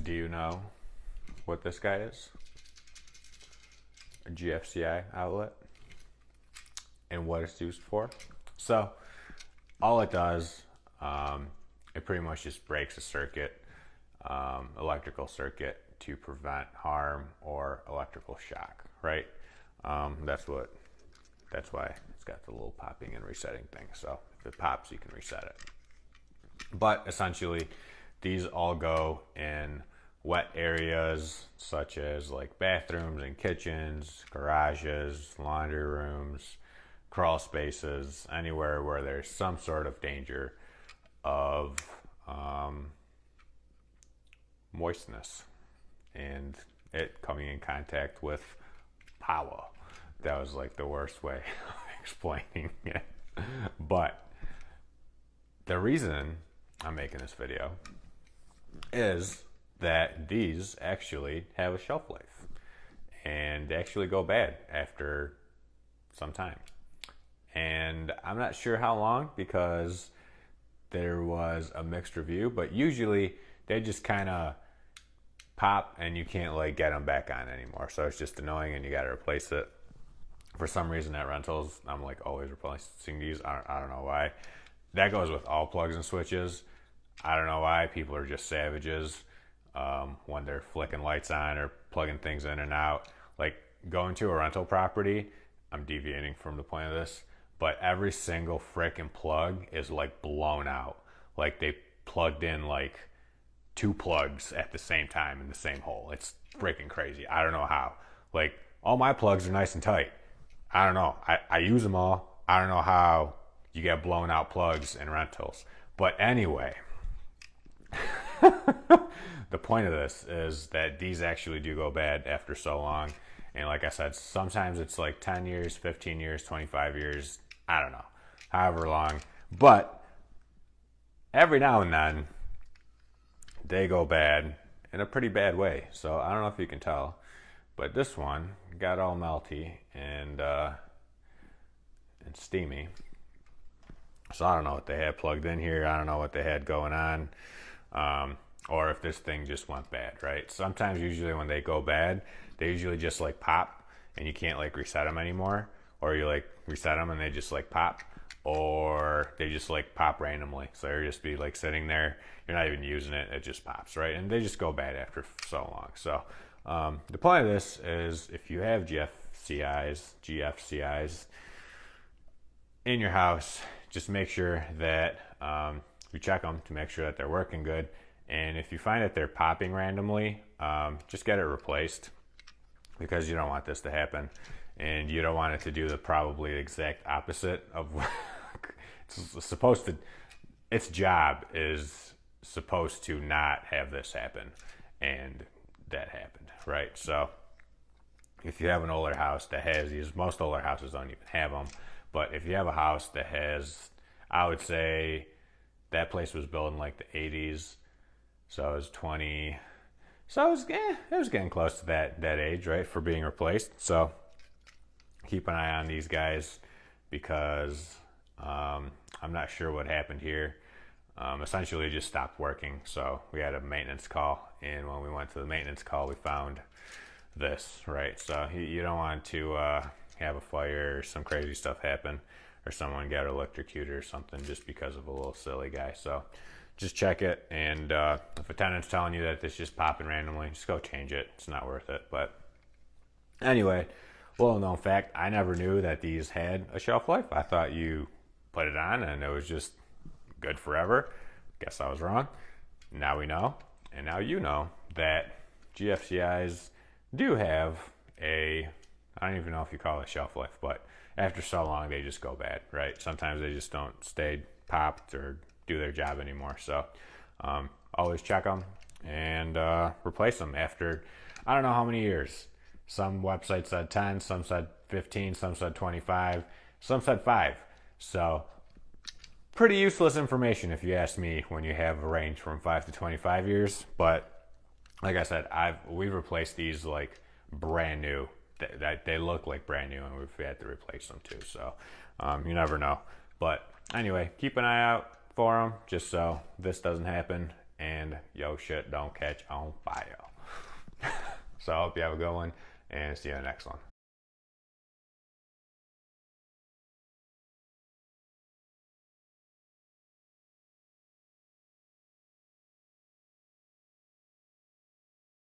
Do you know what this guy is? A GFCI outlet, and what it's used for. So all it does, it pretty much just breaks a circuit, electrical circuit, to prevent harm or electrical shock, right? That's why it's got the little popping and resetting thing. So if it pops, you can reset it. But essentially, these all go in wet areas such as like bathrooms and kitchens, garages, laundry rooms, crawl spaces, anywhere where there's some sort of danger of moistness and it coming in contact with power. That was like the worst way of explaining it. But the reason I'm making this video is that these actually have a shelf life and they actually go bad after some time. And I'm not sure how long because there was a mixed review, but usually they just kind of pop and you can't like get them back on anymore. So it's just annoying and you got to replace it. For some reason at rentals, I'm like always replacing these. I don't know why. That goes with all plugs and switches. I don't know why. People are just savages when they're flicking lights on or plugging things in and out. Like going to a rental property, I'm deviating from the point of this, but every single frickin' plug is like blown out. Like they plugged in like 2 plugs at the same time in the same hole. It's freaking crazy. I don't know how. Like all my plugs are nice and tight. I don't know. I use them all. I don't know how you get blown out plugs in rentals. But anyway, the point of this is that these actually do go bad after so long. And like I said, sometimes it's like 10 years, 15 years, 25 years. I don't know. However long. But every now and then, they go bad in a pretty bad way. So I don't know if you can tell, but this one got all melty and steamy. So I don't know what they had plugged in here. I don't know what they had going on, or if this thing just went bad, right? Sometimes usually when they go bad, they usually just like pop and you can't like reset them anymore, or you like reset them and they just like pop, or they just like pop randomly. So they'll just be like sitting there. You're not even using it. It just pops, right? And they just go bad after so long. So the point of this is if you have GFCIs in your house, just make sure that you check them to make sure that they're working good. And if you find that they're popping randomly, just get it replaced because you don't want this to happen. And you don't want it to do the probably exact opposite of it's supposed to. Its job is supposed to not have this happen, and that happened, right? So if you have an older house that has these, most older houses don't even have them, but if you have a house that has, I would say that place was built in like the 80s, so it was 20, so it was getting close to that age, right, for being replaced. So keep an eye on these guys because I'm not sure what happened here. Essentially, it just stopped working. So we had a maintenance call, and when we went to the maintenance call, we found this, right? So you don't want to have a fire or some crazy stuff happen, or someone get electrocuted or something just because of a little silly guy. So just check it, and if a tenant's telling you that it's just popping randomly, just go change it. It's not worth it. But anyway, well known fact, I never knew that these had a shelf life. I thought you put it on and it was just good forever. Guess I was wrong. Now we know, and now you know that GFCIs do have I don't even know if you call it shelf life, but after so long they just go bad, right? Sometimes they just don't stay popped or do their job anymore. So always check them and replace them after I don't know how many years. Some websites said 10, some said 15, some said 25, some said 5. So pretty useless information if you ask me when you have a range from 5 to 25 years. But like I said, we've replaced these like brand new. They look like brand new, and we've had to replace them too. So you never know. But anyway, keep an eye out for them just so this doesn't happen and yo shit don't catch on fire. So I hope you have a good one, and see you in the next one.